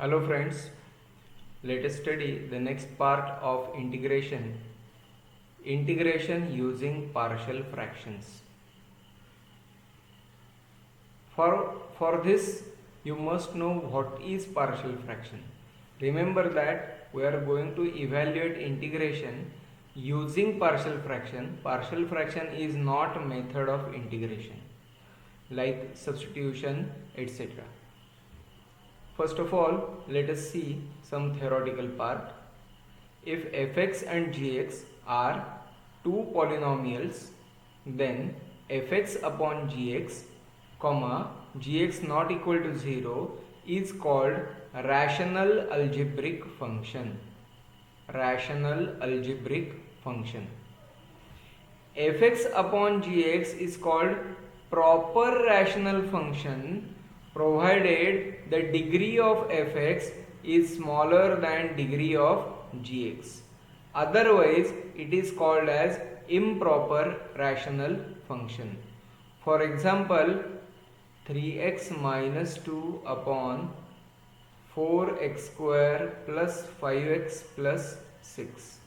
Hello friends, let us study the next part of integration. Integration using partial fractions. For this, you must know what is partial fraction. Remember that we are going to evaluate integration using partial fraction. Partial fraction is not a method of integration like substitution, etc. First of all, let us see some theoretical part. If fx and gx are two polynomials, then fx upon gx, gx not equal to 0 is called rational algebraic function. Rational algebraic function. Fx upon gx is called proper rational function provided the degree of fx is smaller than degree of gx. Otherwise, it is called as improper rational function. For example, 3x minus 2 upon 4x square plus 5x plus 6.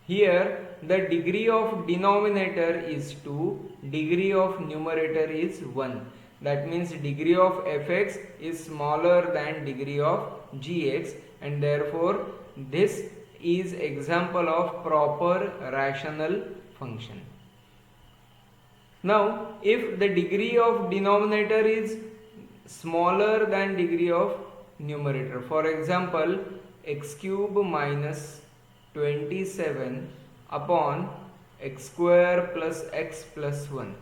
Here the degree of denominator is 2, degree of numerator is 1. That means degree of fx is smaller than degree of gx, and therefore this is example of proper rational function. Now if the degree of denominator is smaller than degree of numerator, for example x cube minus 27 upon x square plus x plus 1.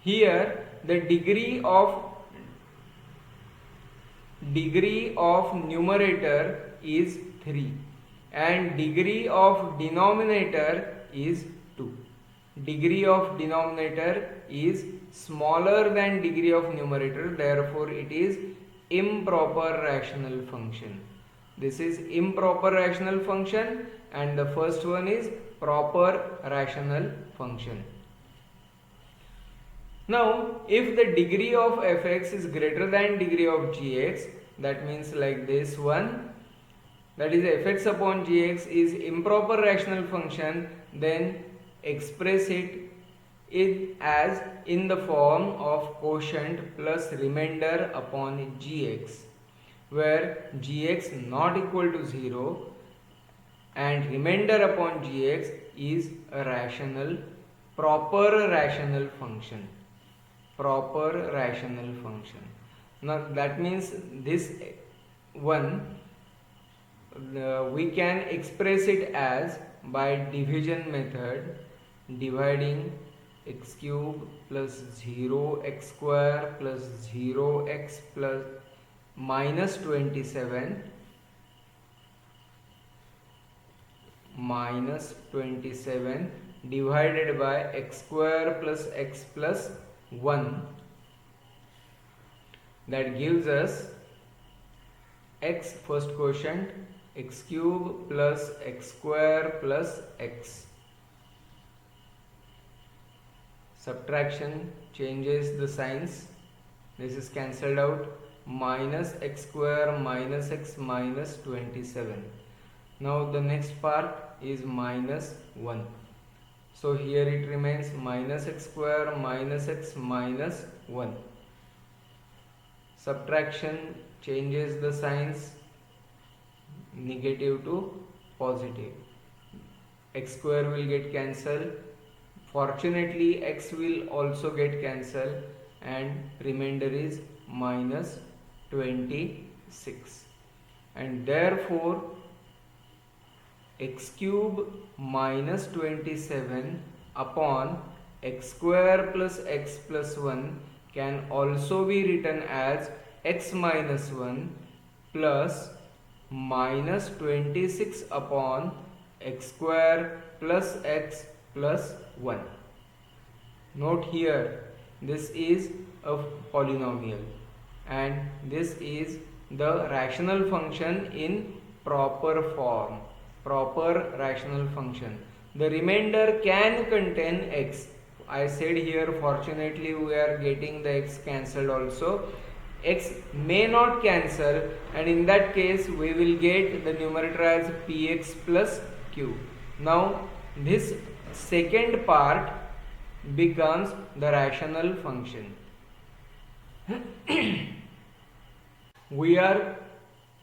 Here the degree of numerator is 3 and degree of denominator is 2. Degree of denominator is smaller than degree of numerator, therefore it is improper rational function. This is improper rational function and the first one is proper rational function. Now if the degree of fx is greater than degree of gx, that means like this one, that is fx upon gx is improper rational function, then express it as in the form of quotient plus remainder upon gx, where gx not equal to 0 and remainder upon gx is a proper rational function. Proper rational function. Now that means this one we can express it as by division method, dividing x cube plus 0x square plus 0x plus minus 27 divided by x square plus x plus 1. That gives us x first quotient x cube plus x square plus x. Subtraction changes the signs. This is cancelled out. Minus x square minus x minus 27. Now the next part is minus 1. So here it remains minus x square minus x minus 1. Subtraction changes the signs, negative to positive. X square will get cancelled. Fortunately x will also get cancelled and remainder is minus 26, and therefore x cube minus 27 upon x square plus x plus 1 can also be written as x minus 1 plus minus 26 upon x square plus x plus 1. Note here, this is a polynomial and this is the rational function in proper form. Proper rational function. The remainder can contain x. I said here fortunately we are getting the x cancelled also. x may not cancel, and in that case we will get the numerator as px plus q. Now this second part becomes the rational function. we are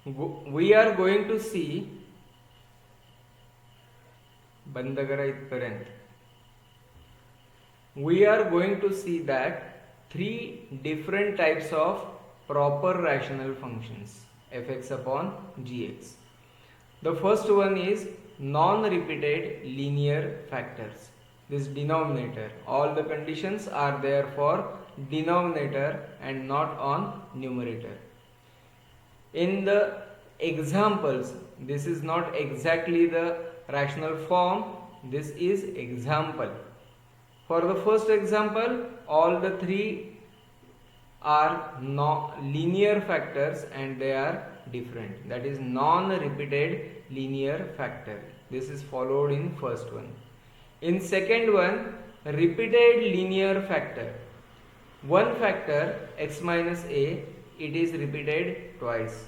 going to see बंद करा इथपर्यंत. We are going to see that three different types of proper rational functions fx upon gx. The first one is non-repeated linear factors. This denominator, all the conditions are there for denominator and not on numerator. In the examples, this is not exactly the rational form, this is example. For the first example, all the three are linear factors and they are different. That is non-repeated linear factor. This is followed in first one. In second one, repeated linear factor. One factor x minus a, it is repeated twice.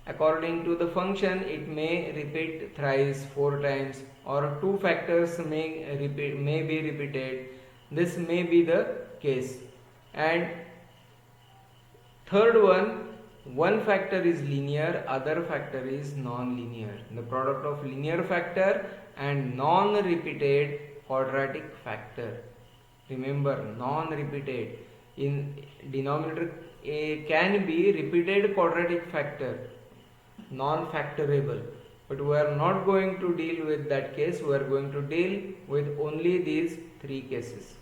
According to the function, it may repeat thrice, 4 times, or two factors may be repeated. This may be the case. And third one factor is linear, other factor is non-linear. The product of linear factor and non-repeated quadratic factor. Remember, non-repeated. In denominator a can be repeated quadratic factor, non-factorable, but we are not going to deal with that case. We are going to deal with only these three cases.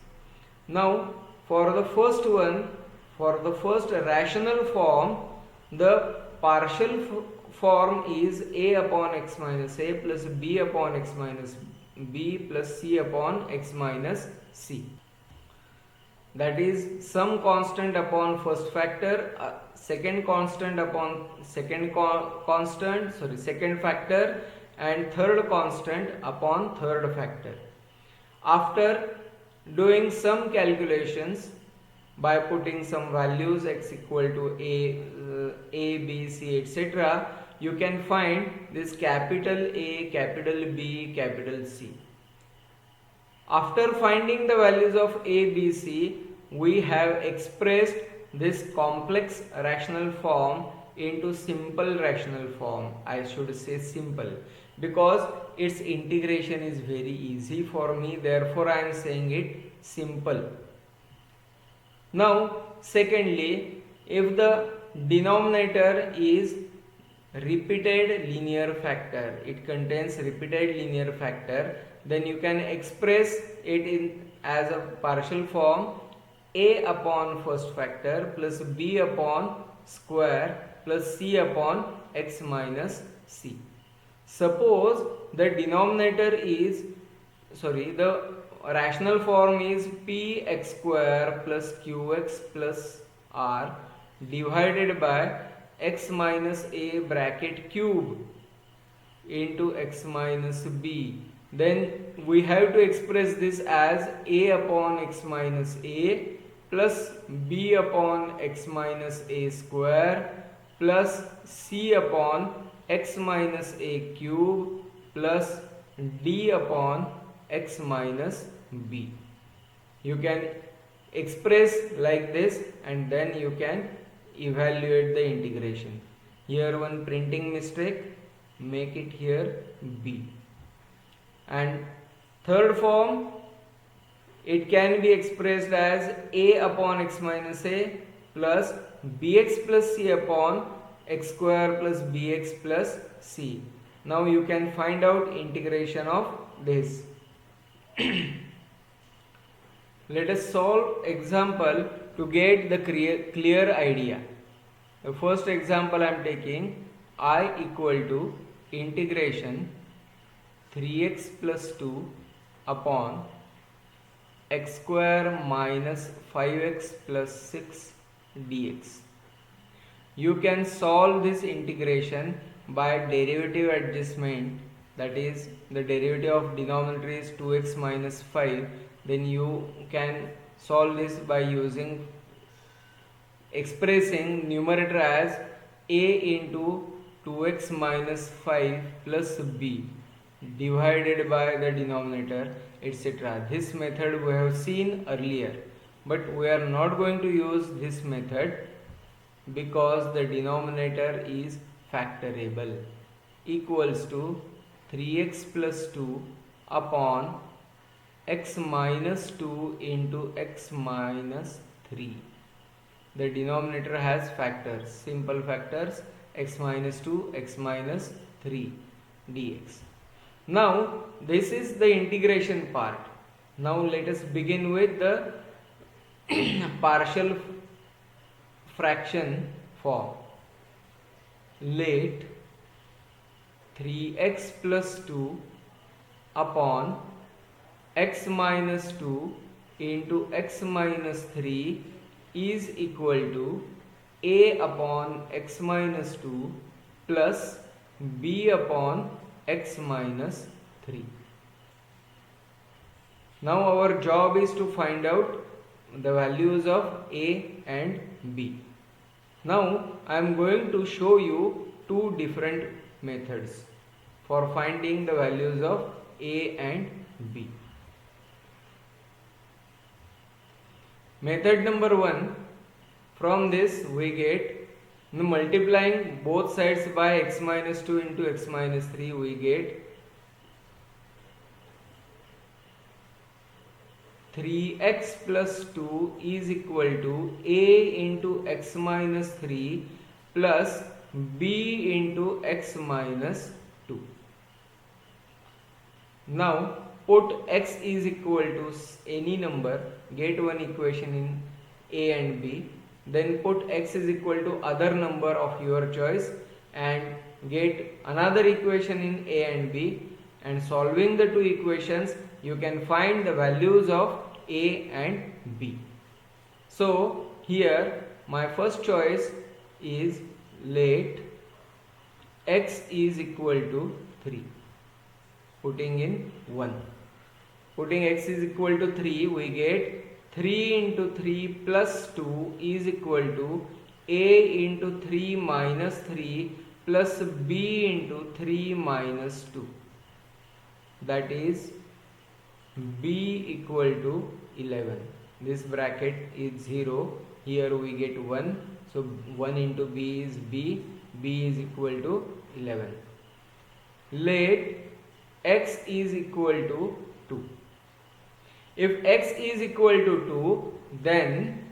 Now for the first one, for the first rational form, the partial form is a upon x minus a plus b upon x minus b plus c upon x minus c. That is some constant upon first factor, second constant upon second factor, and third constant upon third factor. After doing some calculations by putting some values x equal to a b c etc., you can find this capital A, capital B, capital C. After finding the values of a, b, c, we have expressed this complex rational form into simple rational form. I should say simple because its integration is very easy for me, therefore I am saying it simple. Now secondly, if the denominator is repeated linear factor, it contains repeated linear factor, then you can express it in as a partial form a upon first factor plus b upon square plus c upon x minus c. Suppose the denominator is the rational form is p x square plus qx plus r divided by x minus a bracket cube into x minus b. Then we have to express this as a upon x minus a plus b upon x minus a square plus c upon x minus a cube plus d upon x minus b. You can express like this and then you can evaluate the integration. Here one printing mistake, make it here b. And third form, it can be expressed as a upon x minus a plus bx plus c upon x square plus bx plus c. Now you can find out integration of this. Let us solve example to get the clear idea. The first example I am taking, I equal to integration 3x plus 2 upon x square minus 5x plus 6 dx. You can solve this integration by derivative adjustment, that is the derivative of denominator is 2x minus 5. Then you can solve this by using expressing numerator as a into 2x minus 5 plus b divided by the denominator, etc. This method we have seen earlier, but we are not going to use this method because the denominator is factorable. Equals to 3x plus 2 upon x minus 2 into x minus 3. The denominator has factors, simple factors, x minus 2, x minus 3 dx. Now this is the integration part. Now let us begin with the partial fraction form. Let 3x plus 2 upon x minus 2 into x minus 3 is equal to a upon x minus 2 plus b upon x minus 3. Now our job is to find out the values of a and b. Now I am going to show you two different methods for finding the values of a and b. Method number 1, from this we get, multiplying both sides by x minus 2 into x minus 3, we get 3x plus 2 is equal to a into x minus 3 plus b into x minus 2. Now put x is equal to any number, get one equation in a and b, then put x is equal to other number of your choice and get another equation in a and b, and solving the two equations you can find the values of a and b. So here my first choice is let x is equal to 3, putting in 1. Putting x is equal to 3, we get 3 into 3 plus 2 is equal to a into 3 minus 3 plus b into 3 minus 2. That is b equal to 11. This bracket is 0. Here we get 1. So 1 into b is b. b is equal to 11. Let x is equal to 2. If x is equal to 2, then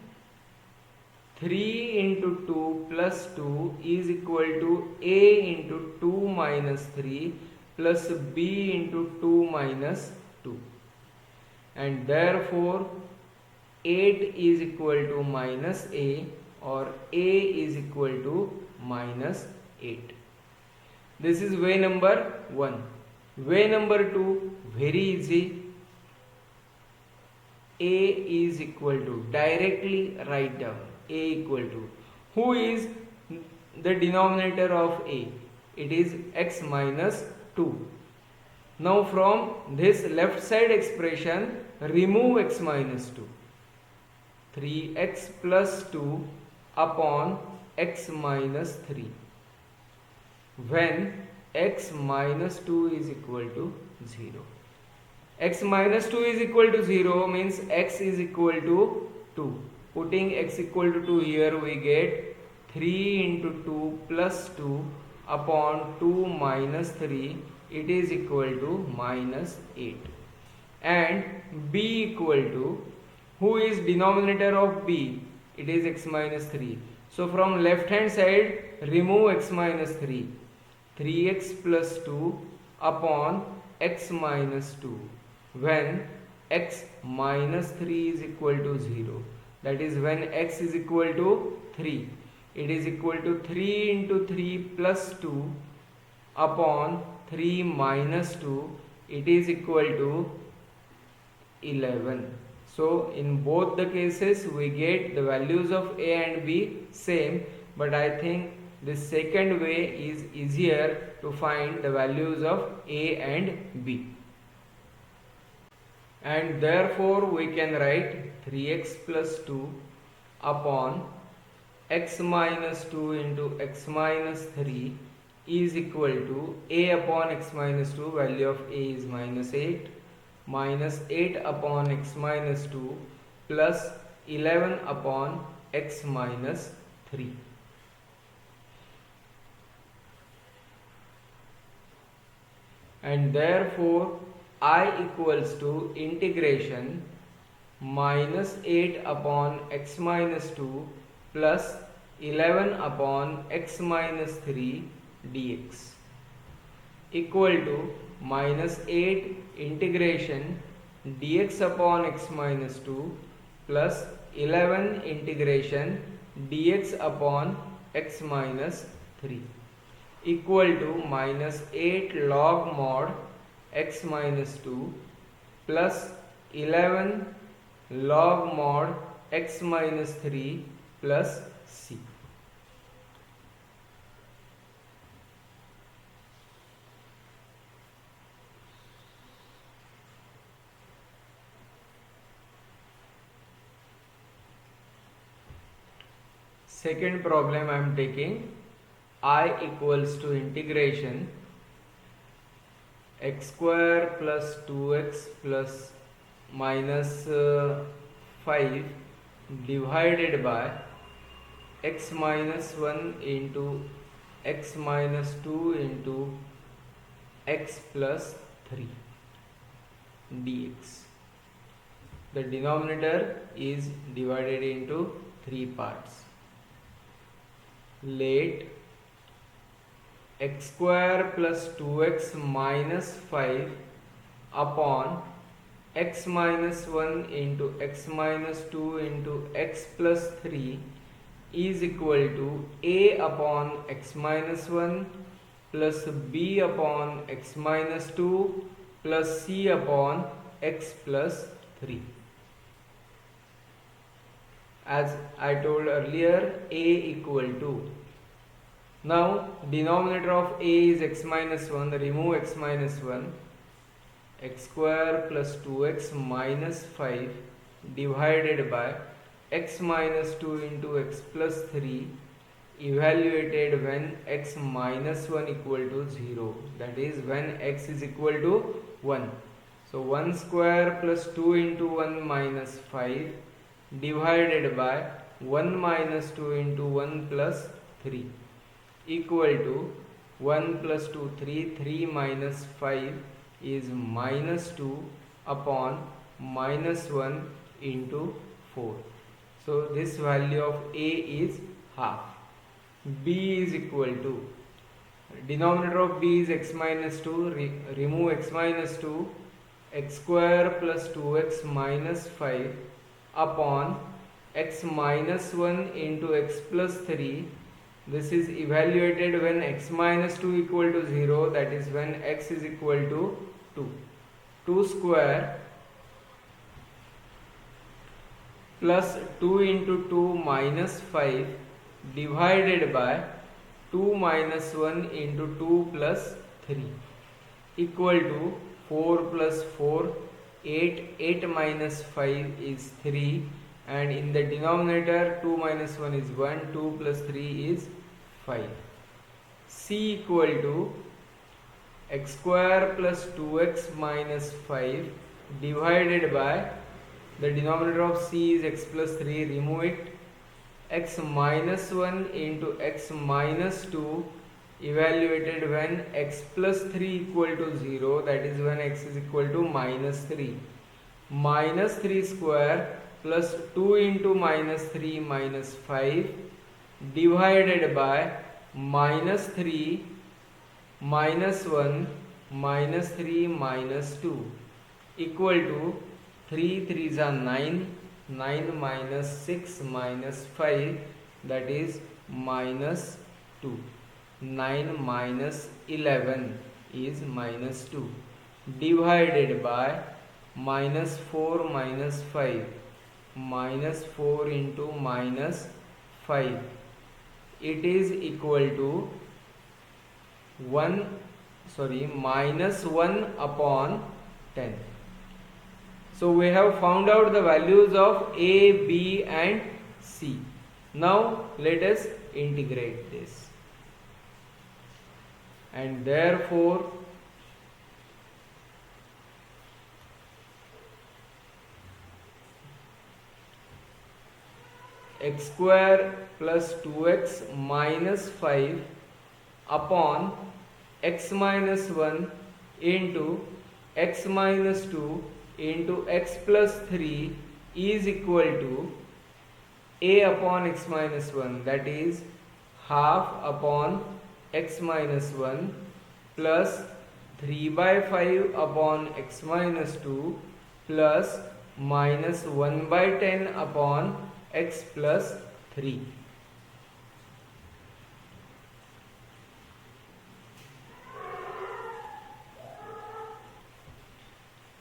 3 into 2 plus 2 is equal to a into 2 minus 3 plus b into 2 minus 2. And therefore 8 is equal to minus a, or a is equal to minus 8. This is way number 1. Way number 2, very easy. A is equal to, directly write down a equal to, who is the denominator of a? It is x minus 2. Now from this left side expression remove x minus 2. 3x plus 2 upon x minus 3, when x minus 2 is equal to 0. X minus 2 is equal to 0 means x is equal to 2. Putting x equal to 2 here, we get 3 into 2 plus 2 upon 2 minus 3, it is equal to minus 8. And b equal to, who is denominator of b? It is x minus 3. So from left hand side remove x minus 3. 3x plus 2 upon x minus 2, when x minus 3 is equal to 0. That is when x is equal to 3. It is equal to 3 into 3 plus 2 upon 3 minus 2. It is equal to 11. So in both the cases we get the values of a and b same, but I think the second way is easier to find the values of a and b. And therefore we can write 3x plus 2 upon x minus 2 into x minus 3 is equal to a upon x minus 2, value of a is minus 8, minus 8 upon x minus 2 plus 11 upon x minus 3. And therefore I equals to integration minus 8 upon x minus 2 plus 11 upon x minus 3 dx equal to minus 8 integration dx upon x minus 2 plus 11 integration dx upon x minus 3 equal to minus 8 log mod x minus 2 plus 11 log mod x minus 3 plus c. Second problem I am taking. I equals to integration x square plus 2x plus minus 5 divided by x minus 1 into x minus 2 into x plus 3 dx. The denominator is divided into 3 parts. Let x square plus 2x minus 5 upon x minus 1 into x minus 2 into x plus 3 is equal to a upon x minus 1 plus b upon x minus 2 plus c upon x plus 3. As I told earlier, a equal to, now denominator of a is x minus 1, remove x minus 1, x square plus 2x minus 5 divided by x minus 2 into x plus 3 evaluated when x minus 1 equal to 0, that is when x is equal to 1. So 1 square plus 2 into 1 minus 5 divided by 1 minus 2 into 1 plus 3 equal to 1 plus 2 3, 3 minus 5 is minus 2 upon minus 1 into 4. So this value of a is half. B is equal to, denominator of b is x minus 2, remove x minus 2, x square plus 2x minus 5 upon x minus 1 into x plus 3. This is evaluated when x minus 2 equal to 0, that is when x is equal to 2. 2 square plus 2 into 2 minus 5 divided by 2 minus 1 into 2 plus 3 equal to 4 plus 4, 8, 8 minus 5 is 3, and in the denominator 2 minus 1 is 1, 2 plus 3 is 5. C equal to x square plus 2x minus 5 divided by, the denominator of c is x plus 3, remove it, x minus 1 into x minus 2 evaluated when x plus 3 equal to 0, that is when x is equal to minus 3. Minus 3 square plus 2 into minus 3 minus 5 divided by minus 3 minus 1 minus 3 minus 2 equal to 3 3s are 9, 9 minus 6 minus 5, that is minus 2. 9 minus 11 is minus 2 divided by minus 4 minus 5, minus 4 into minus 5, it is equal to minus 1 upon 10. So we have found out the values of a, b and c. Now let us integrate this, and therefore x square plus 2x minus 5 upon x minus 1 into x minus 2 into x plus 3 is equal to a upon x minus 1, that is half upon x minus 1 plus 3 by 5 upon x minus 2 plus minus 1 by 10 upon x plus 3.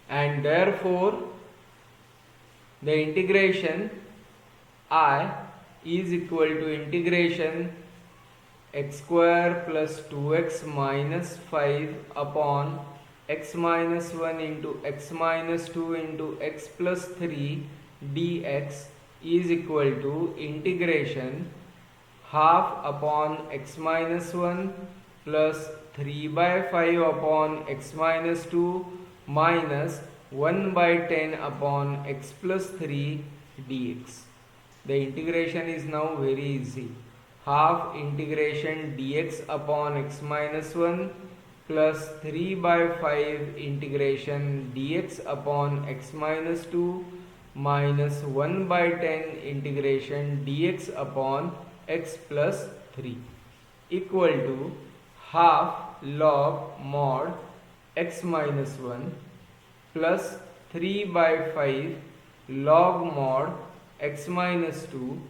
And therefore the integration I is equal to integration x square plus 2x minus 5 upon x minus 1 into x minus 2 into x plus 3 dx is equal to integration half upon x minus 1 plus 3 by 5 upon x minus 2 minus 1 by 10 upon x plus 3 dx. The integration is now very easy. Half integration dx upon x minus 1 plus 3 by 5 integration dx upon x minus 2 minus 1 by 10 integration dx upon x plus 3 equal to half log mod x minus 1 plus 3 by 5 log mod x minus 2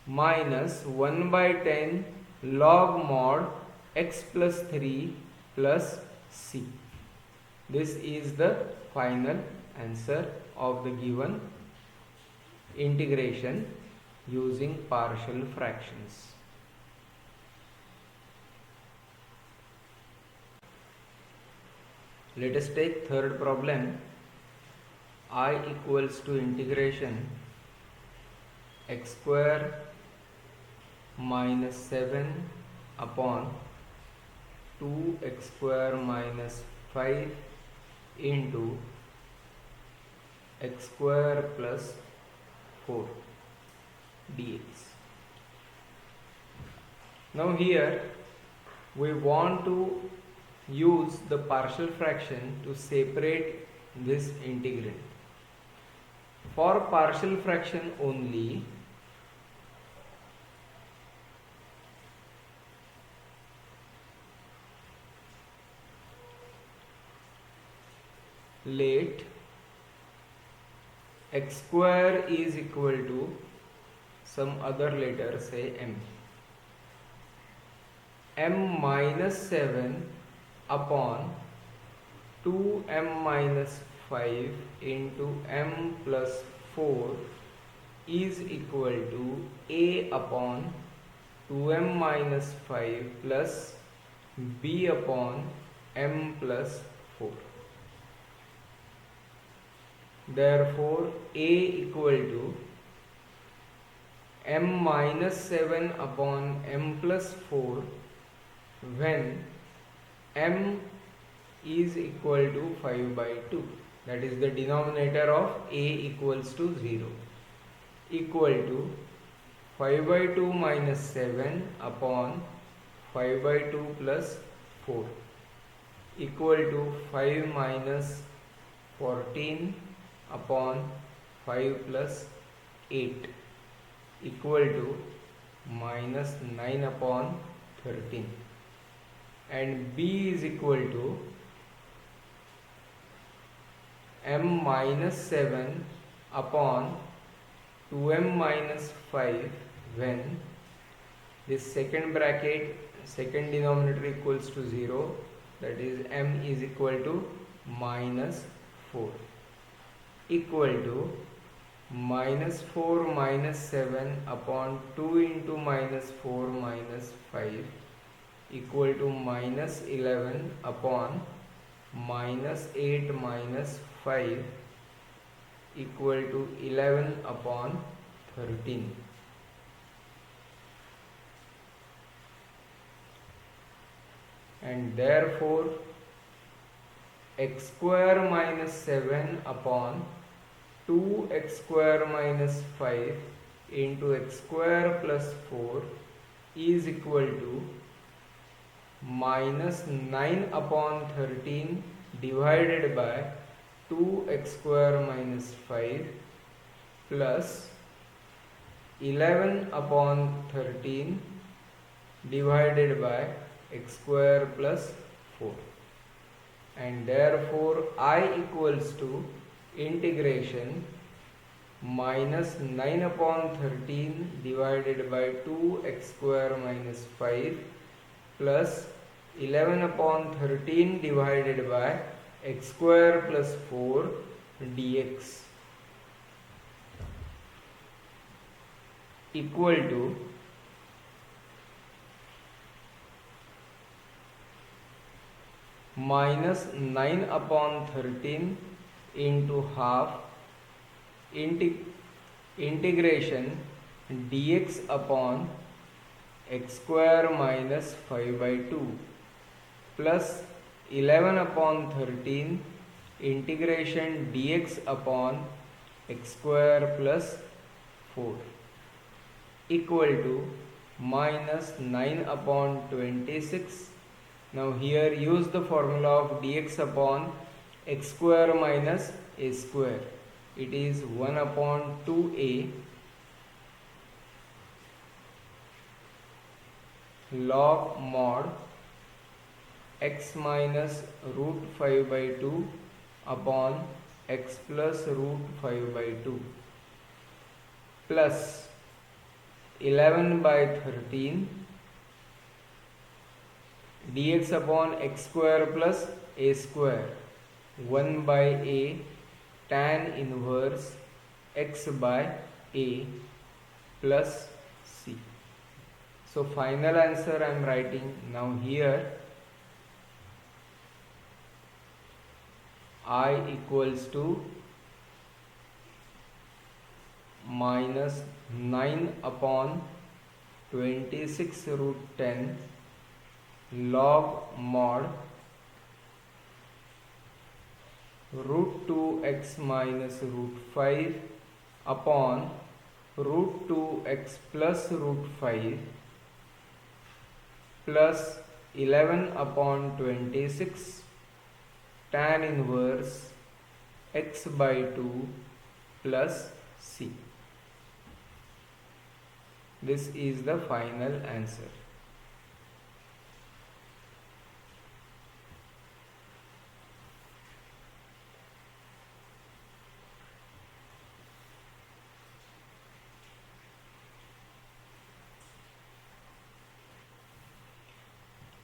minus 1 by 10 log mod x plus 3 plus c. This is the final answer of the given integration using partial fractions. Let us take third problem. I equals to integration x square minus 7 upon 2x square minus 5 into x square plus 4 dx. Now here we want to use the partial fraction to separate this integrand. For partial fraction only, let x square is equal to some other letter, say m minus 7 upon 2m minus 5 into m plus 4 is equal to a upon 2m minus 5 plus b upon m plus 4. Therefore a equal to m minus 7 upon m plus 4 when m is equal to 5 by 2, that is the denominator of a equals to 0, equal to 5 by 2 minus 7 upon 5 by 2 plus 4 equal to 5 minus 14 upon 5 plus 8 equal to minus 9 upon 13, and b is equal to m minus 7 upon 2m minus 5 when this second bracket, second denominator equals to 0, that is m is equal to minus 4, equal to minus 4 minus 7 upon 2 into minus 4 minus 5 equal to minus 11 upon minus 8 minus 5 equal to 11 upon 13. and therefore x square minus 7 upon 2x square minus 5 into x square plus 4 is equal to minus 9 upon 13 divided by 2x square minus 5 plus 11 upon 13 divided by x square plus 4, and therefore I equals to integration minus 9 upon 13 divided by 2x square minus 5 plus 11 upon 13 divided by x square plus 4 dx equal to minus 9 upon 13 into half integration dx upon x square minus 5 by 2 plus 11 upon 13 integration dx upon x square plus 4 equal to minus 9 upon 26. Now here use the formula of dx upon x square minus a square. It is 1 upon 2a log mod x minus root 5 by 2 upon x plus root 5 by 2 plus 11 by 13 dx upon x square plus a square 1 by a tan inverse x by a plus c. So final answer I am writing now here. I equals to minus 9 upon 26 root 10 log mod root 2x minus root 5 upon root 2x plus root 5 plus 11 upon 26 tan inverse x by 2 plus c. This is the final answer.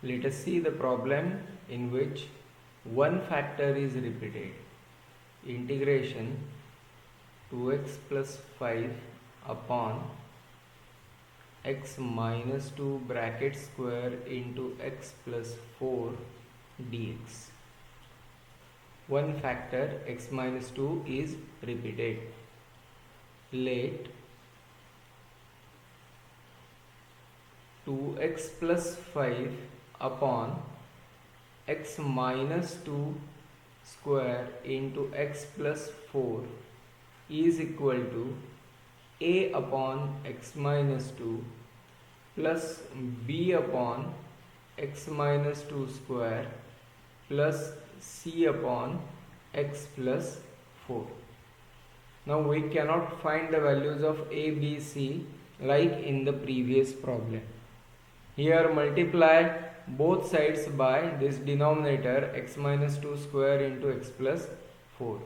Let us see the problem in which one factor is repeated. Integration 2x plus 5 upon x minus 2 bracket square into x plus 4 dx. One factor x minus 2 is repeated. Let 2x plus 5 upon x minus 2 square into x plus 4 is equal to a upon x minus 2 plus b upon x minus 2 square plus c upon x plus 4. Now we cannot find the values of a, b, c like in the previous problem. Here multiply both sides by this denominator x minus 2 square into x plus 4,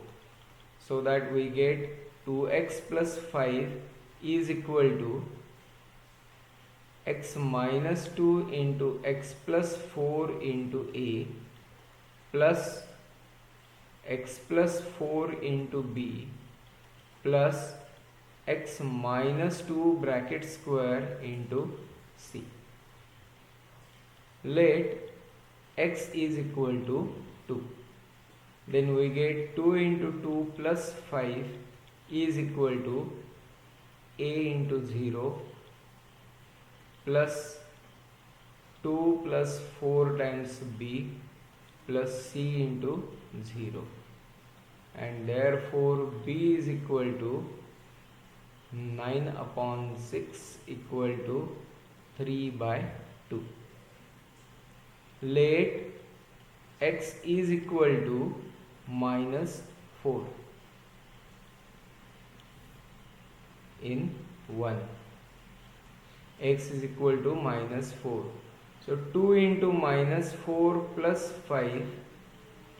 so that we get 2x plus 5 is equal to x minus 2 into x plus 4 into a plus x plus 4 into b plus x minus 2 bracket square into c. Let x is equal to 2. Then we get 2 into 2 plus 5 is equal to a into 0 plus 2 plus 4 times b plus c into 0, and therefore b is equal to 9 upon 6 equal to 3 by 2. Let x is equal to minus 4 in 1. X is equal to minus 4. So 2 into minus 4 plus 5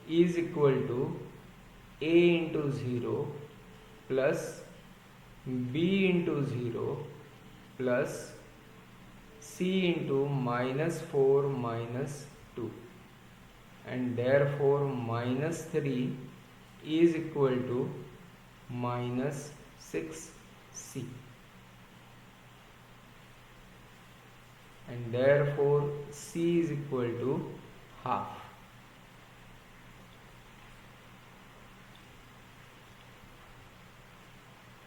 is equal to a into 0 plus b into 0 plus c into minus 4 minus 2, and therefore minus 3 is equal to minus 6c, and therefore c is equal to half.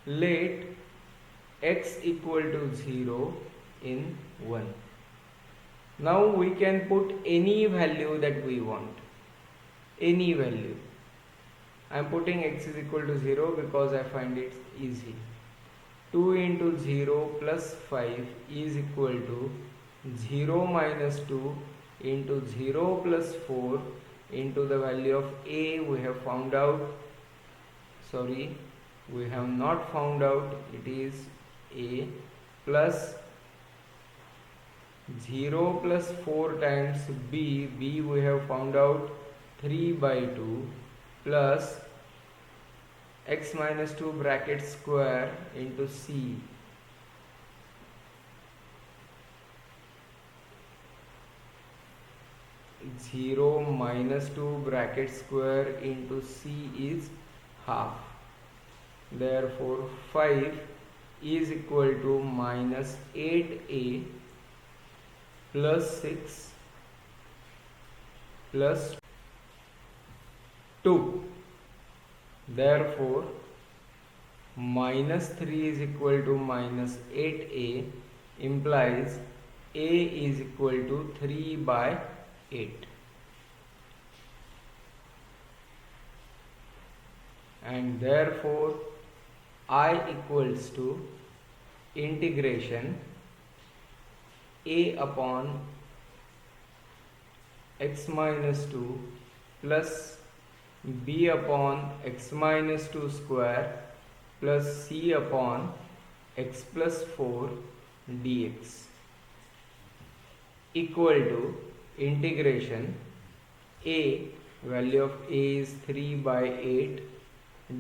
Let x equal to 0 in 1. Now we can put any value that we want, any value. I am putting x is equal to 0 because I find it easy. 2 into 0 plus 5 is equal to 0 minus 2 into 0 plus 4 into the value of a we have found out. Sorry, we have not found out, it is a, plus 0 plus 4 times b we have found out 3 by 2, plus x minus 2 bracket square into c, zero minus 2 bracket square into c is half. Therefore 5 is equal to minus 8a plus 6 plus 2. Therefore minus 3 is equal to minus 8a implies a is equal to 3 by 8, and therefore I equals to integration a upon x minus 2 plus b upon x minus 2 square plus c upon x plus 4 dx equal to integration a, value of a is 3 by 8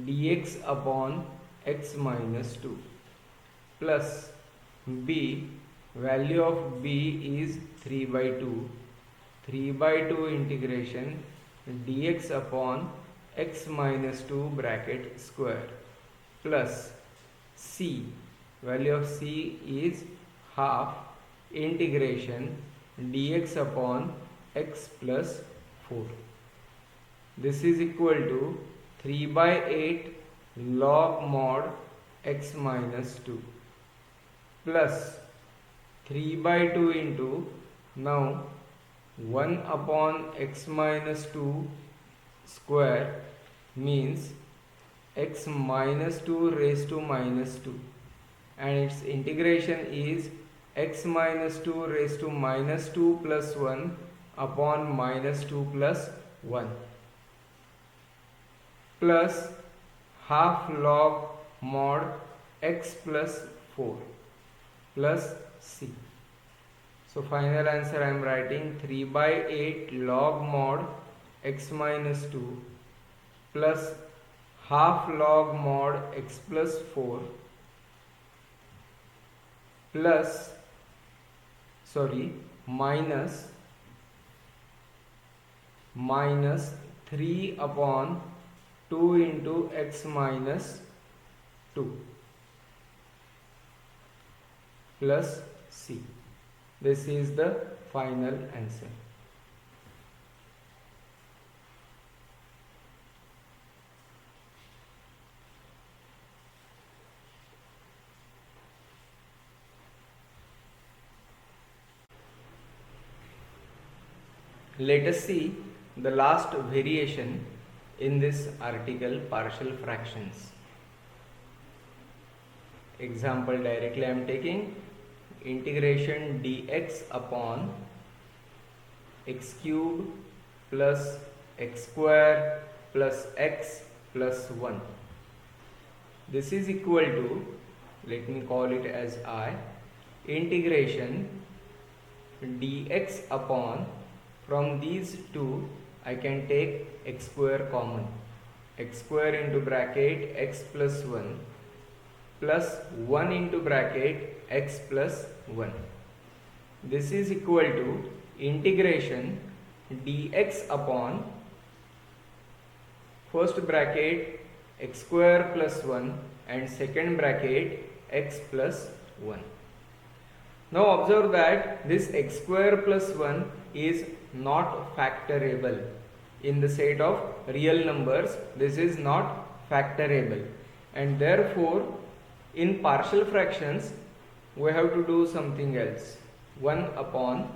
dx upon x minus 2, plus b, value of b is 3 by 2, 3 by 2 integration dx upon x minus 2 bracket square, plus c, value of c is half integration dx upon x plus 4. This is equal to 3 by 8 log mod x minus 2 plus 3 by 2 into, now 1 upon x minus 2 square means x minus 2 raised to minus 2, and its integration is x minus 2 raised to minus 2 plus 1 upon minus 2 plus 1 plus half log mod x plus 4 plus c. So final answer I am writing 3 by 8 log mod x minus 2 plus half log mod x plus 4 plus minus 3 upon 2 into x minus 2 plus c. This is the final answer. Let us see the last variation in this article, partial fractions. Example directly I am taking, integration dx upon x cube plus x square plus x plus 1. This is equal to, let me call it as I, integration dx upon, from these two I can take x square common, x square into bracket x plus 1 plus 1 into bracket x plus 1. This is equal to integration dx upon, first bracket x square plus 1 and second bracket x plus 1. Now observe that this x square plus 1 is not factorable. In the set of real numbers, this is not factorable, and therefore in partial fractions we have to do something else. 1 upon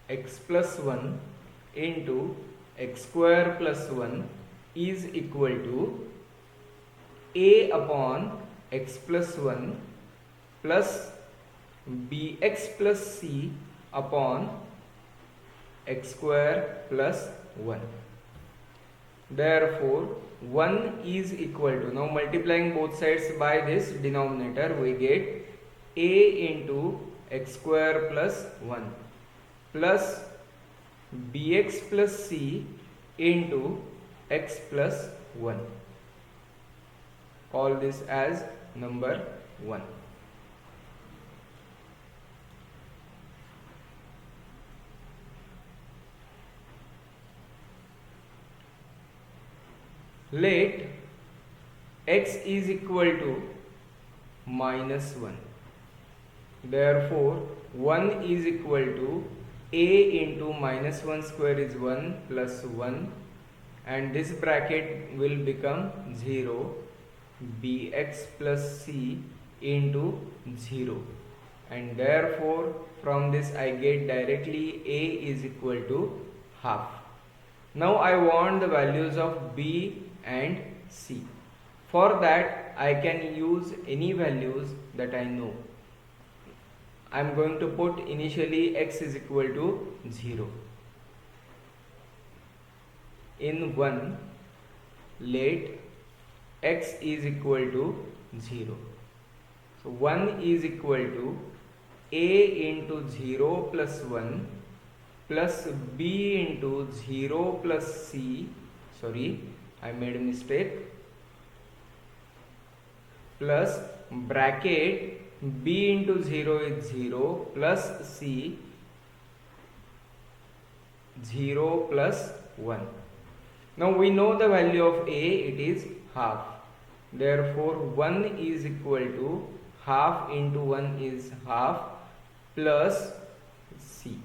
x plus 1 into x square plus 1 is equal to a upon x plus 1 plus bx plus c upon x square plus 1. Therefore 1 is equal to, now multiplying both sides by this denominator, we get a into x square plus 1 plus bx plus c into x plus 1. Call this as number 1. Let x is equal to minus 1. Therefore 1 is equal to a into minus 1 square is 1 plus 1, and this bracket will become 0, bx plus c into 0, and therefore from this I get directly a is equal to half. Now I want the values of b and c. For that I can use any values that I know. I am going to put initially x is equal to 0. In 1, let x is equal to 0. So 1 is equal to a into 0 plus 1 plus b into 0 plus c, sorry, I made a mistake, plus bracket b into 0 is 0 plus c 0 plus 1. Now we know the value of a, it is half. Therefore 1 is equal to half into 1 is half plus c,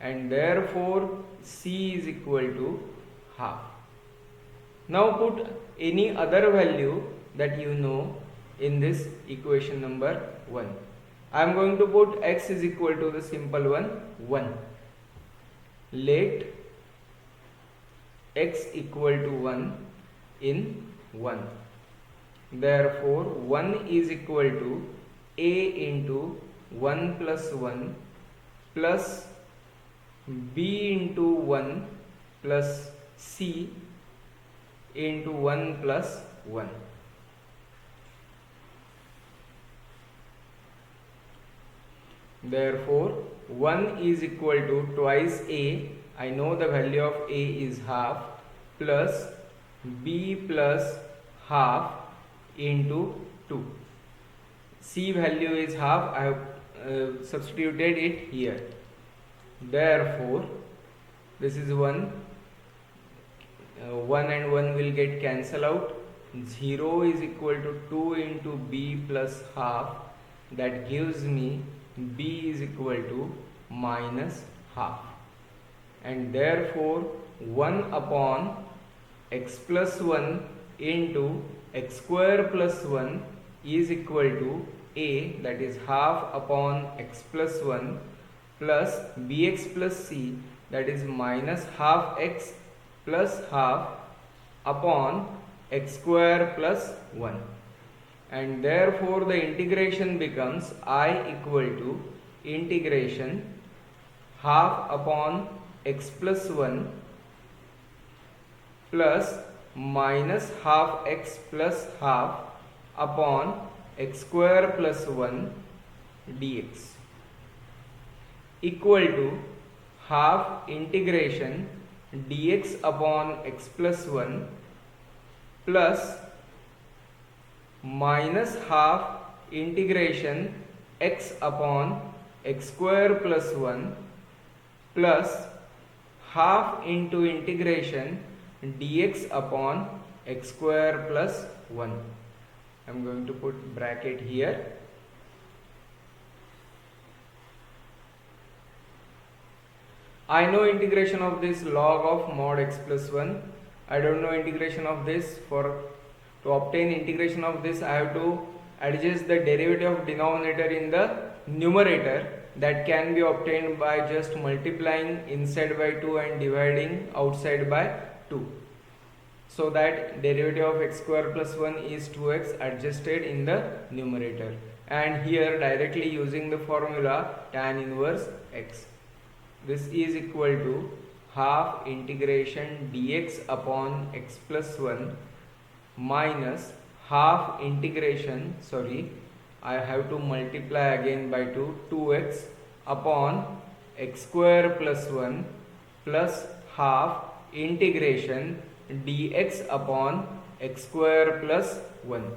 and therefore c is equal to half. Now put any other value that you know in this equation number 1. I am going to put x is equal to the simple one 1. Let x equal to 1 in 1. Therefore 1 is equal to a into 1 plus 1 plus b into 1 plus c into 1 plus 1. Therefore 1 is equal to twice a, I know the value of a is half, plus b plus half into 2. C value is half, I have substituted it here. Therefore this is 1, 1 and 1 will get cancelled out. 0 is equal to 2 into b plus half, that gives me b is equal to minus half, and therefore 1 upon x plus 1 into x square plus 1 is equal to a, that is half upon x plus 1 plus bx plus c that is minus half x plus half upon x square plus 1, and therefore the integration becomes I equal to integration half upon x plus 1 plus minus half x plus half upon x square plus 1 dx equal to half integration dx upon x plus 1 plus minus half integration x upon x square plus 1 plus half into integration dx upon x square plus 1. I am going to put bracket here. I know integration of this log of mod x plus 1. I don't know integration of this. To obtain integration of this, I have to adjust the derivative of denominator in the numerator. That can be obtained by just multiplying inside by 2 and dividing outside by 2. So that derivative of x square plus 1 is 2x adjusted in the numerator. And here directly using the formula tan inverse x. This is equal to half integration dx upon x plus 1 minus half integration, I have to multiply again by 2x upon x square plus 1 plus half integration dx upon x square plus 1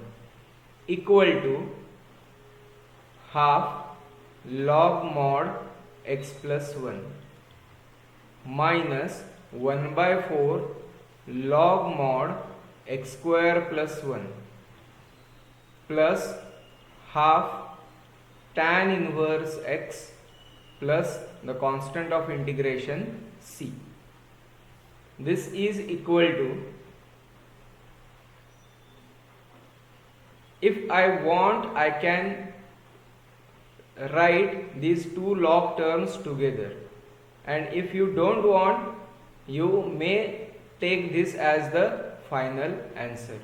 equal to half log mod x plus 1 minus 1 by 4 log mod x square plus 1 plus half tan inverse x plus the constant of integration c. This is equal to, if I want, I can write these two log terms together, and if you don't want, you may take this as the final answer.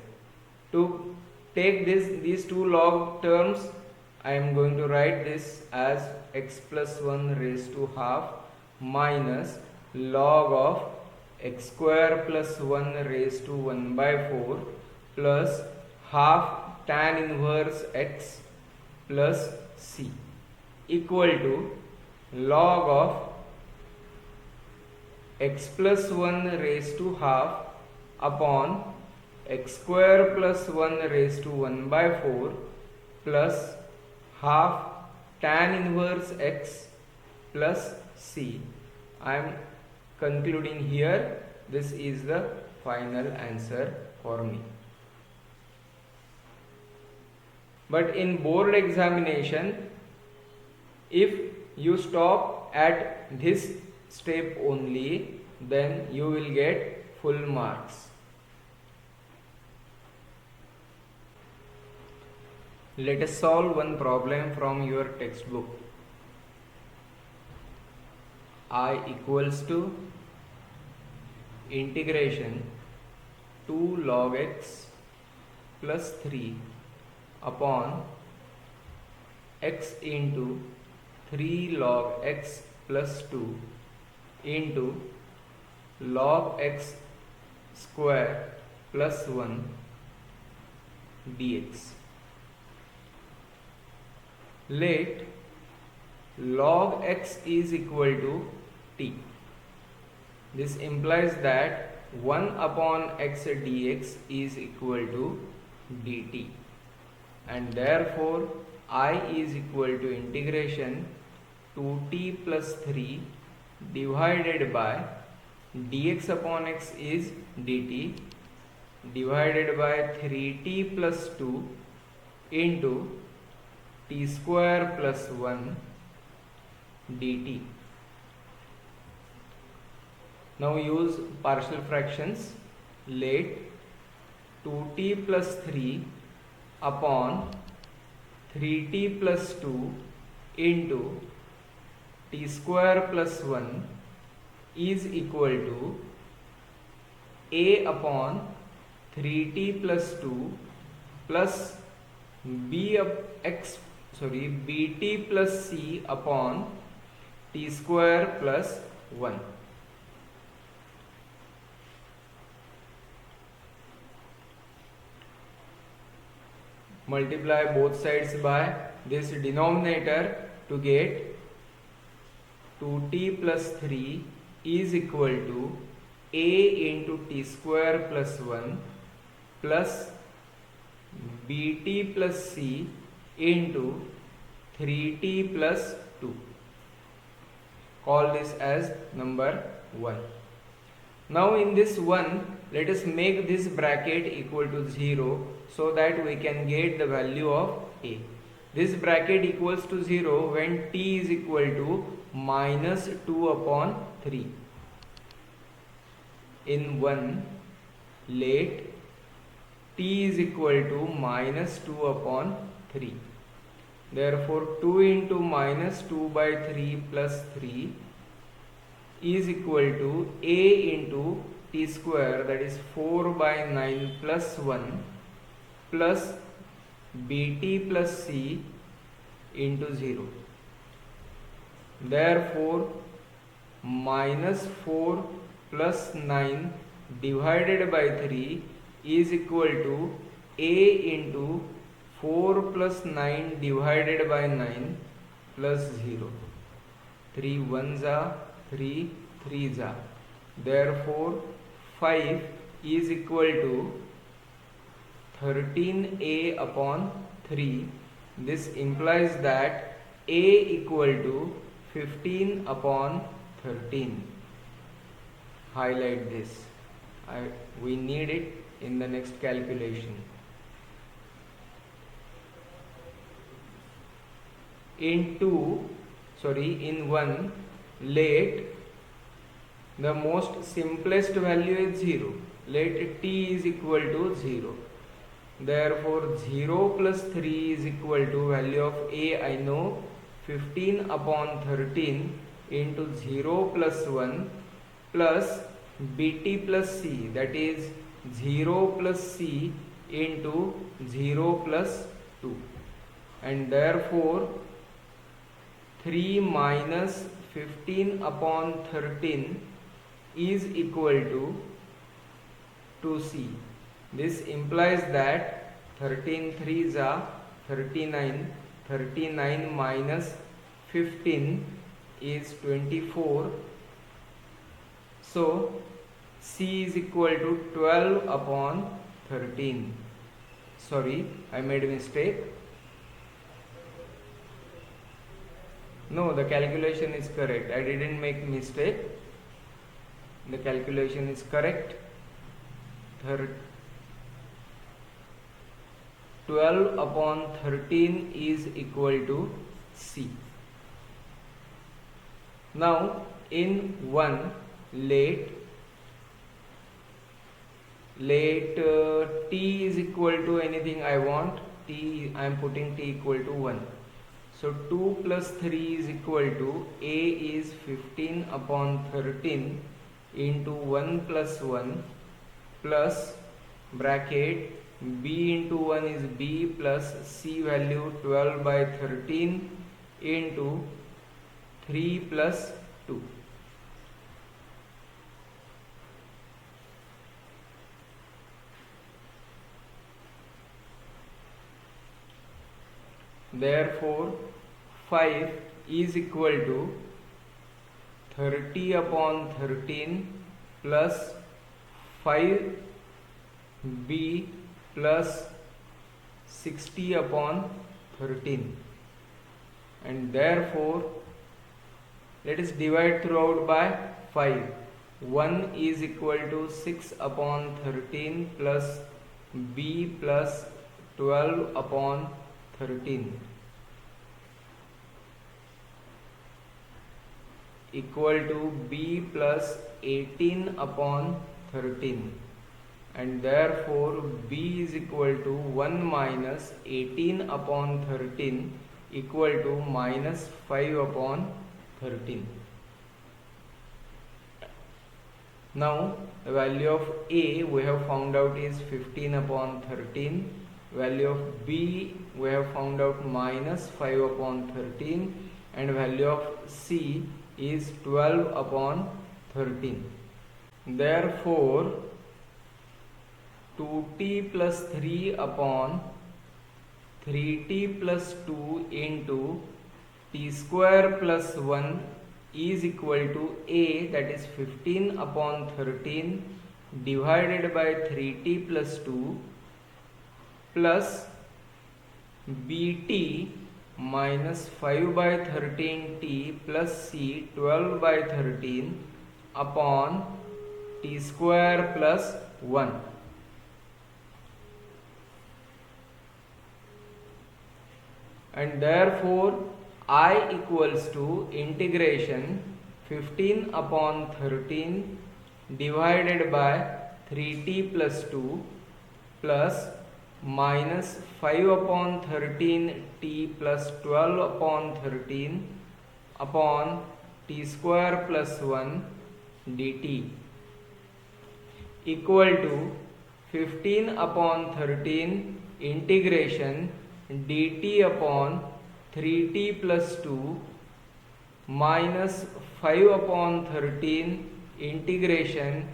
To take these two log terms, I am going to write this as x plus 1 raised to half minus log of x square plus 1 raised to 1 by 4 plus half tan inverse x plus c equal to log of x plus 1 raised to half upon x square plus 1 raised to 1 by 4 plus half tan inverse x plus c. I am concluding here. This is the final answer for me. But in board examination, if you stop at this step only, then you will get full marks. Let us solve one problem from your textbook. I equals to integration 2 log x plus 3 upon x into 3 log x plus 2 into log x square plus 1 dx. Let log x is equal to t. This implies that 1 upon x dx is equal to dt, and therefore I is equal to integration 2t plus 3 divided by dx upon x is dt divided by 3t plus 2 into t square plus 1 dt. Now use partial fractions. Let 2t plus 3 upon 3t plus 2 into t square plus 1 is equal to a upon 3t plus 2 plus bt plus c upon t square plus 1. Multiply both sides by this denominator to get 2t plus 3 is equal to a into t square plus 1 plus bt plus c into 3t plus 2. Call this as number 1. Now in this 1, let us make this bracket equal to 0 so that we can get the value of a. This bracket equals to 0 when t is equal to minus 2 upon 3. In 1, let t is equal to minus 2 upon 3. Therefore 2 into minus 2 by 3 plus 3 is equal to a into t square, that is 4 by 9 plus 1 plus bt plus c into 0. Therefore minus 4 plus 9 divided by 3 is equal to a into 4 plus 9 divided by 9 plus 0. 3 ones are 3 3s are. Therefore 5 is equal to 13a upon 3. This implies that a equal to 15 upon 13. Highlight this. We need it in the next calculation. In 1, let the most simplest value is 0. Let t is equal to 0. Therefore 0 plus 3 is equal to value of a, I know, 15 upon 13 into 0 plus 1 plus bt plus c, that is 0 plus c into 0 plus 2, and therefore 3 minus 15 upon 13 is equal to 2c. This implies that 13 3s are 39. 39 minus 15 is 24. So c is equal to 12 upon 13. Sorry, I made a mistake. No, the calculation is correct. I didn't make mistake. The calculation is correct. 12 upon 13 is equal to c. Now in 1, let t is equal to anything I want. T, I am putting t equal to 1. So 2 plus 3 is equal to a is 15 upon 13 into 1 plus 1 plus bracket b into 1 is b plus c value 12 by 13 into 3 plus 2. Therefore 5 is equal to 30 upon 13 plus 5b plus 60 upon 13, and therefore let us divide throughout by 5. 1 is equal to 6 upon 13 plus b plus 12 upon 13 equal to b plus 18 upon 13, and therefore b is equal to 1 minus 18 upon 13 equal to minus 5 upon 13. Now the value of A we have found out is 15 upon 13. Value of B we have found out minus 5 upon 13, and value of C is 12 upon 13. Therefore 2t plus 3 upon 3t plus 2 into t square plus 1 is equal to A, that is 15 upon 13 divided by 3t plus 2, plus bt minus 5 by 13t plus c 12 by 13 upon t square plus 1. And therefore I equals to integration 15 upon 13 divided by 3t plus 2 plus minus 5 upon 13 t plus 12 upon 13 upon t square plus 1 dt equal to 15 upon 13 integration dt upon 3t plus 2 minus 5 upon 13 integration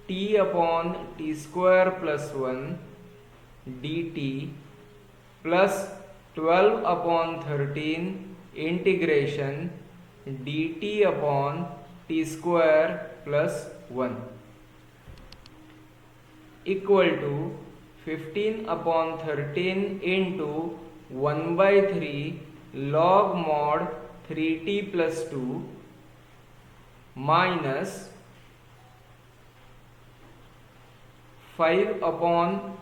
t upon t square plus 1 dt plus 12 upon 13 integration dt upon t square plus 1 equal to 15 upon 13 into 1 by 3 log mod 3t plus 2 minus 5 upon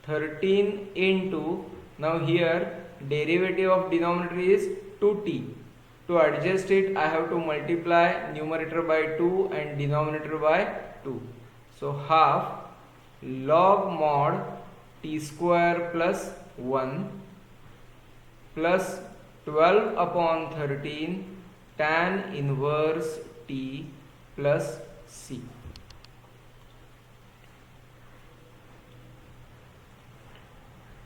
13 into, now here derivative of denominator is 2t. To adjust it, I have to multiply numerator by 2 and denominator by 2. So half log mod t square plus 1 plus 12 upon 13 tan inverse t plus c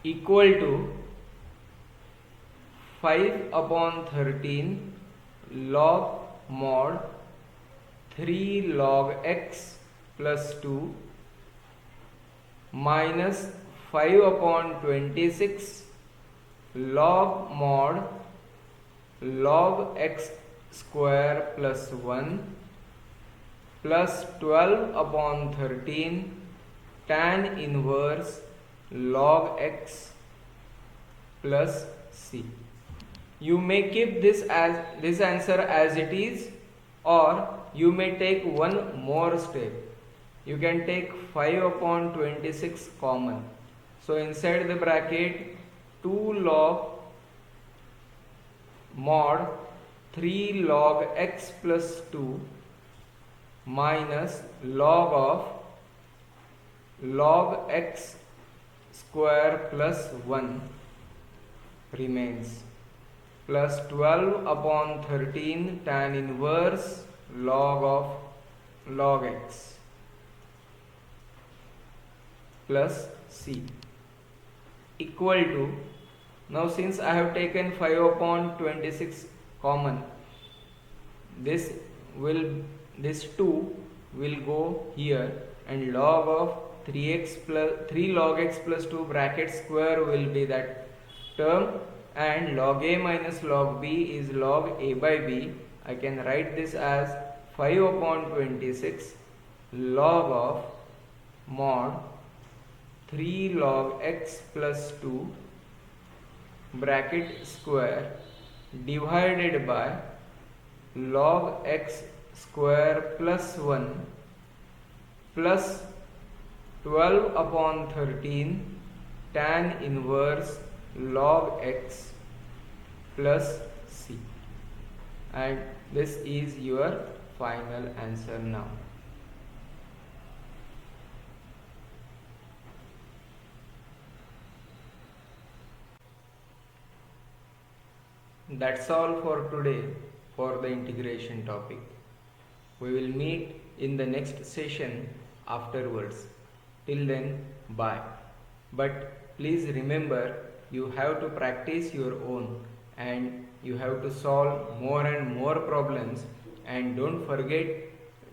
equal to 5 upon 13 log mod 3 log x plus 2 minus 5 upon 26 log mod log x square plus 1 plus 12 upon 13 tan inverse log x plus c. You may keep this answer as it is, or you may take one more step. You can take 5 upon 26 common. So inside the bracket 2 log mod 3 log x plus 2 minus log of log x square plus 1 remains, plus 12 upon 13 tan inverse log of log x plus c equal to, now since I have taken 5 upon 26 common, this 2 will go here, and log of 3 log x plus 2 bracket square will be that term, and log a minus log b is log a by b. I can write this as 5 upon 26 log of mod 3 log x plus 2 bracket square divided by log x square plus 1 plus 12 upon 13 tan inverse log x plus c, and this is your final answer now. That's all for today for the integration topic. We will meet in the next session afterwards. Till then, bye. But please remember, you have to practice your own and you have to solve more and more problems, and don't forget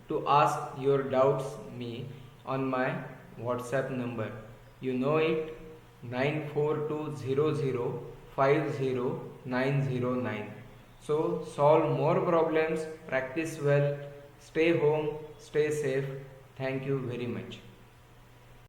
to ask your doubts me on my WhatsApp number. You know it, 9420050909. So solve more problems, practice well, stay home, stay safe. Thank you very much.